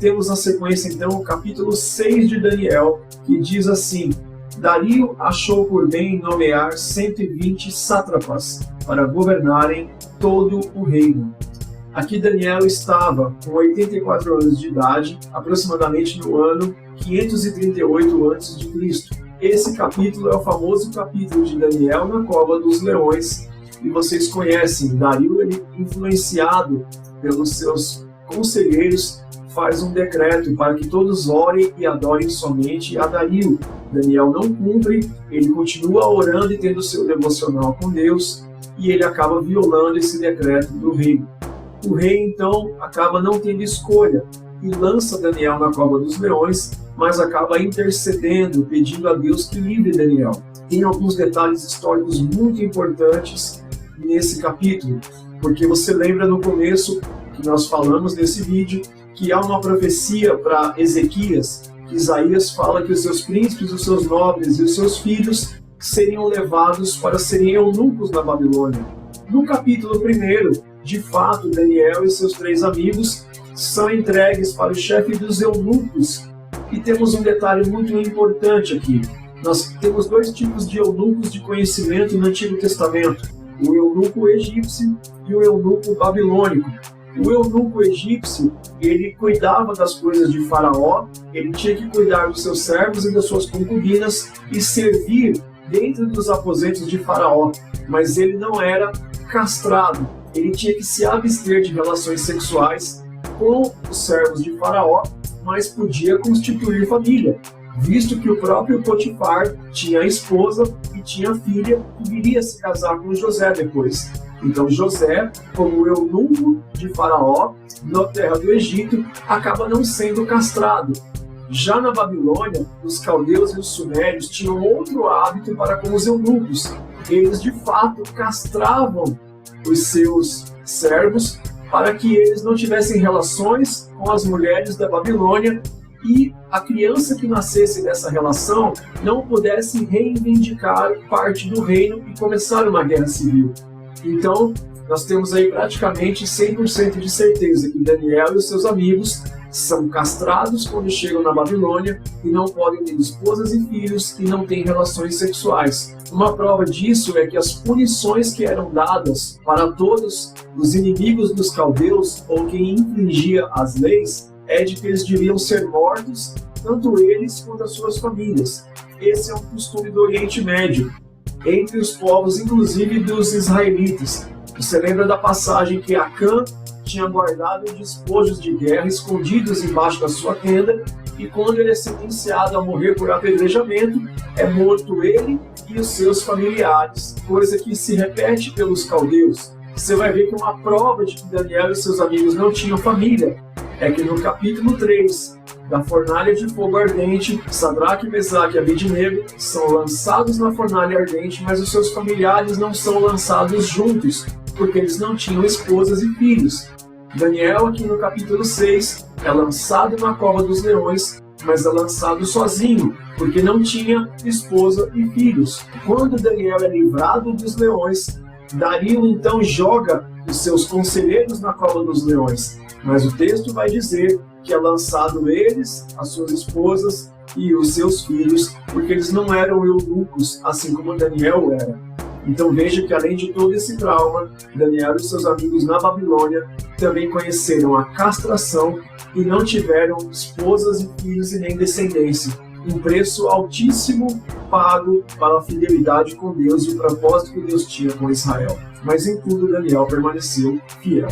temos na sequência, então, o capítulo 6 de Daniel, que diz assim: Dario achou por bem nomear 120 sátrapas para governarem todo o reino. Aqui Daniel estava com 84 anos de idade, aproximadamente no ano 538 a.C. Esse capítulo é o famoso capítulo de Daniel na cova dos leões, e vocês conhecem. Dario, ele, influenciado pelos seus conselheiros, faz um decreto para que todos orem e adorem somente a Dario. Daniel não cumpre, ele continua orando e tendo seu devocional com Deus, e ele acaba violando esse decreto do rei. O rei, então, acaba não tendo escolha e lança Daniel na cova dos leões, mas acaba intercedendo, pedindo a Deus que livre Daniel. Tem alguns detalhes históricos muito importantes nesse capítulo, porque você lembra no começo que nós falamos nesse vídeo que há uma profecia para Ezequias, que Isaías fala que os seus príncipes, os seus nobres e os seus filhos seriam levados para serem eunucos na Babilônia. No capítulo 1, de fato, Daniel e seus 3 amigos são entregues para o chefe dos eunucos. E temos um detalhe muito importante aqui. Nós temos 2 tipos de eunucos de conhecimento no Antigo Testamento: o eunuco egípcio e o eunuco babilônico. O eunuco egípcio, ele cuidava das coisas de Faraó, ele tinha que cuidar dos seus servos e das suas concubinas e servir dentro dos aposentos de Faraó, mas ele não era castrado, ele tinha que se abster de relações sexuais com os servos de Faraó, mas podia constituir família, visto que o próprio Potifar tinha esposa e tinha filha que viria se casar com José depois. Então José, como eunuco de Faraó, na terra do Egito, acaba não sendo castrado. Já na Babilônia, os caldeus e os sumérios tinham outro hábito para com os eunucos. Eles, de fato, castravam os seus servos para que eles não tivessem relações com as mulheres da Babilônia e a criança que nascesse dessa relação não pudesse reivindicar parte do reino e começar uma guerra civil. Então, nós temos aí praticamente 100% de certeza que Daniel e os seus amigos são castrados quando chegam na Babilônia e não podem ter esposas e filhos e não têm relações sexuais. Uma prova disso é que as punições que eram dadas para todos os inimigos dos caldeus ou quem infringia as leis é de que eles deviam ser mortos, tanto eles quanto as suas famílias. Esse é um costume do Oriente Médio, entre os povos, inclusive dos israelitas. Você lembra da passagem que Acã tinha guardado despojos de guerra escondidos embaixo da sua tenda, e quando ele é sentenciado a morrer por apedrejamento, é morto ele e os seus familiares, coisa que se repete pelos caldeus. Você vai ver que uma prova de que Daniel e seus amigos não tinham família é que no capítulo 3 da fornalha de fogo ardente, Sadraque, Mesaque e Abednego são lançados na fornalha ardente, mas os seus familiares não são lançados juntos, porque eles não tinham esposas e filhos. Daniel, aqui no capítulo 6, é lançado na cova dos leões, mas é lançado sozinho, porque não tinha esposa e filhos. Quando Daniel é livrado dos leões, Dario então joga os seus conselheiros na cova dos leões, mas o texto vai dizer que é lançado eles, as suas esposas e os seus filhos, porque eles não eram eunucos, assim como Daniel era. Então veja que além de todo esse trauma, Daniel e seus amigos na Babilônia também conheceram a castração e não tiveram esposas e filhos e nem descendência. Um preço altíssimo pago para a fidelidade com Deus e o propósito que Deus tinha com Israel. Mas em tudo Daniel permaneceu fiel.